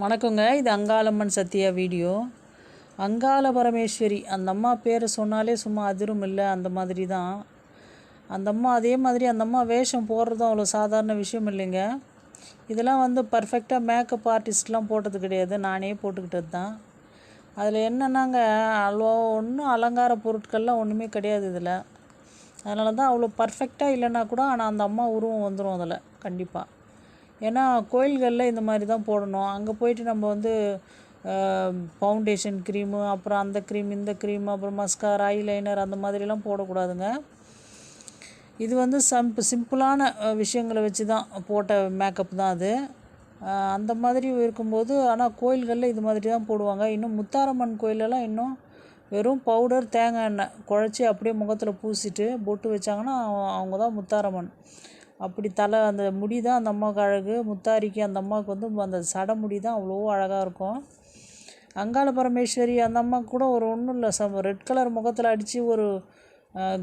வணக்கங்க. இது அங்காளம்மன் சத்யா வீடியோ. அங்காள பரமேஸ்வரி அந்த அம்மா பேரை சொன்னாலே சும்மா அதிரும் இல்லை, அந்த மாதிரி தான் அந்த அம்மா. அதே மாதிரி அந்த அம்மா வேஷம் போடுறதும் அவ்வளோ சாதாரண விஷயம் இல்லைங்க. இதெல்லாம் பர்ஃபெக்டாக மேக்கப் ஆர்டிஸ்ட்லாம் போட்டது கிடையாது, நானே போட்டுக்கிட்டது தான். அதில் என்னென்னாங்க, அவ்வளோ ஒன்றும் அலங்கார பொருட்கள்லாம் ஒன்றுமே கிடையாது இதில். அதனால தான் அவ்வளோ பர்ஃபெக்டாக இல்லைன்னா கூட, ஆனால் அந்த அம்மா உருவம் வந்துடும் அதில் கண்டிப்பாக. ஏன்னா கோயில்களில் இந்த மாதிரி தான் போடணும். அங்கே போயிட்டு நம்ம ஃபவுண்டேஷன் க்ரீமு, அப்புறம் அந்த க்ரீம் இந்த க்ரீம், அப்புறம் மஸ்காரா ஐலைனர் அந்த மாதிரிலாம் போடக்கூடாதுங்க. இது சிம்பிளான விஷயங்களை வச்சு தான் போட்ட மேக்கப் தான் அது. அந்த மாதிரி இருக்கும்போது, ஆனால் கோயில்களில் இது மாதிரி தான் போடுவாங்க. இன்னும் முத்தாரம்மன் கோயிலெல்லாம் இன்னும் வெறும் பவுடர் தேங்காய் எண்ணெய் குழச்சி அப்படியே முகத்தில் பூசிட்டு பொட்டு வச்சாங்கன்னா அவங்க தான் முத்தாரம்மன். அப்படி அந்த முடி தான் அந்த அம்மாவுக்கு அழகு. முத்தாரிக்கு அந்த அம்மாவுக்கு அந்த சடை முடி தான் அவ்வளோ அழகாக இருக்கும். அங்காள பரமேஸ்வரி அந்த அம்மாவுக்கு கூட ஒன்றும் இல்லை, ரெட் கலர் முகத்தில் அடித்து ஒரு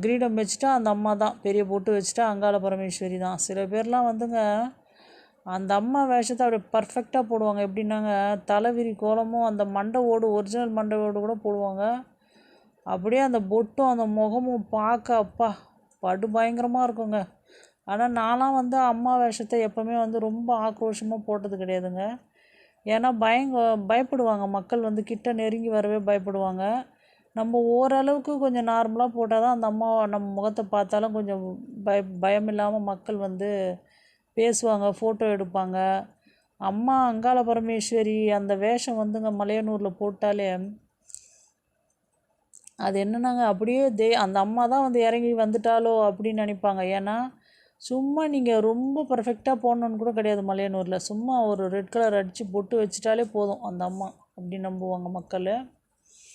கிரீடம் வச்சுட்டா அந்த அம்மா தான், பெரிய பொட்டு வச்சுட்டா அங்காள பரமேஸ்வரி தான். சில பேர்லாம் அந்த அம்மா வேஷத்தை அப்படியே பர்ஃபெக்டாக போடுவாங்க. எப்படின்னாங்க, தலைவிரி கோலமும் அந்த மண்டை ஓடு, ஒரிஜினல் மண்டை ஓடு கூட போடுவாங்க. அப்படியே அந்த பொட்டும் அந்த முகமும் பார்க்க அப்பா படு பயங்கரமாக இருக்குங்க. ஆனால் நான்லாம் அம்மா வேஷத்தை எப்போவுமே ரொம்ப ஆக்ரோஷமாக போட்டது கிடையாதுங்க. ஏன்னா பயப்படுவாங்க மக்கள், கிட்ட நெருங்கி வரவே பயப்படுவாங்க. நம்ம ஓரளவுக்கு கொஞ்சம் நார்மலாக போட்டால் தான் அந்த அம்மா நம்ம முகத்தை பார்த்தாலும் கொஞ்சம் பயம் இல்லாமல் மக்கள் பேசுவாங்க, ஃபோட்டோ எடுப்பாங்க. அம்மா அங்காள பரமேஸ்வரி அந்த வேஷம் மலையனூரில் போட்டாலே அது என்னன்னாங்க, அப்படியே அந்த அம்மா தான் இறங்கி வந்துட்டாலோ அப்படின்னு நினைப்பாங்க. ஏன்னா சும்மா நீங்கள் ரொம்ப பர்ஃபெக்டாக போடணுன்னு கூட கிடையாது மலையனூரில். சும்மா ஒரு ரெட் கலர் அடித்து பொட்டு வச்சிட்டாலே போதும் அந்த அம்மா, அப்படி நம்புவாங்க மக்கள்.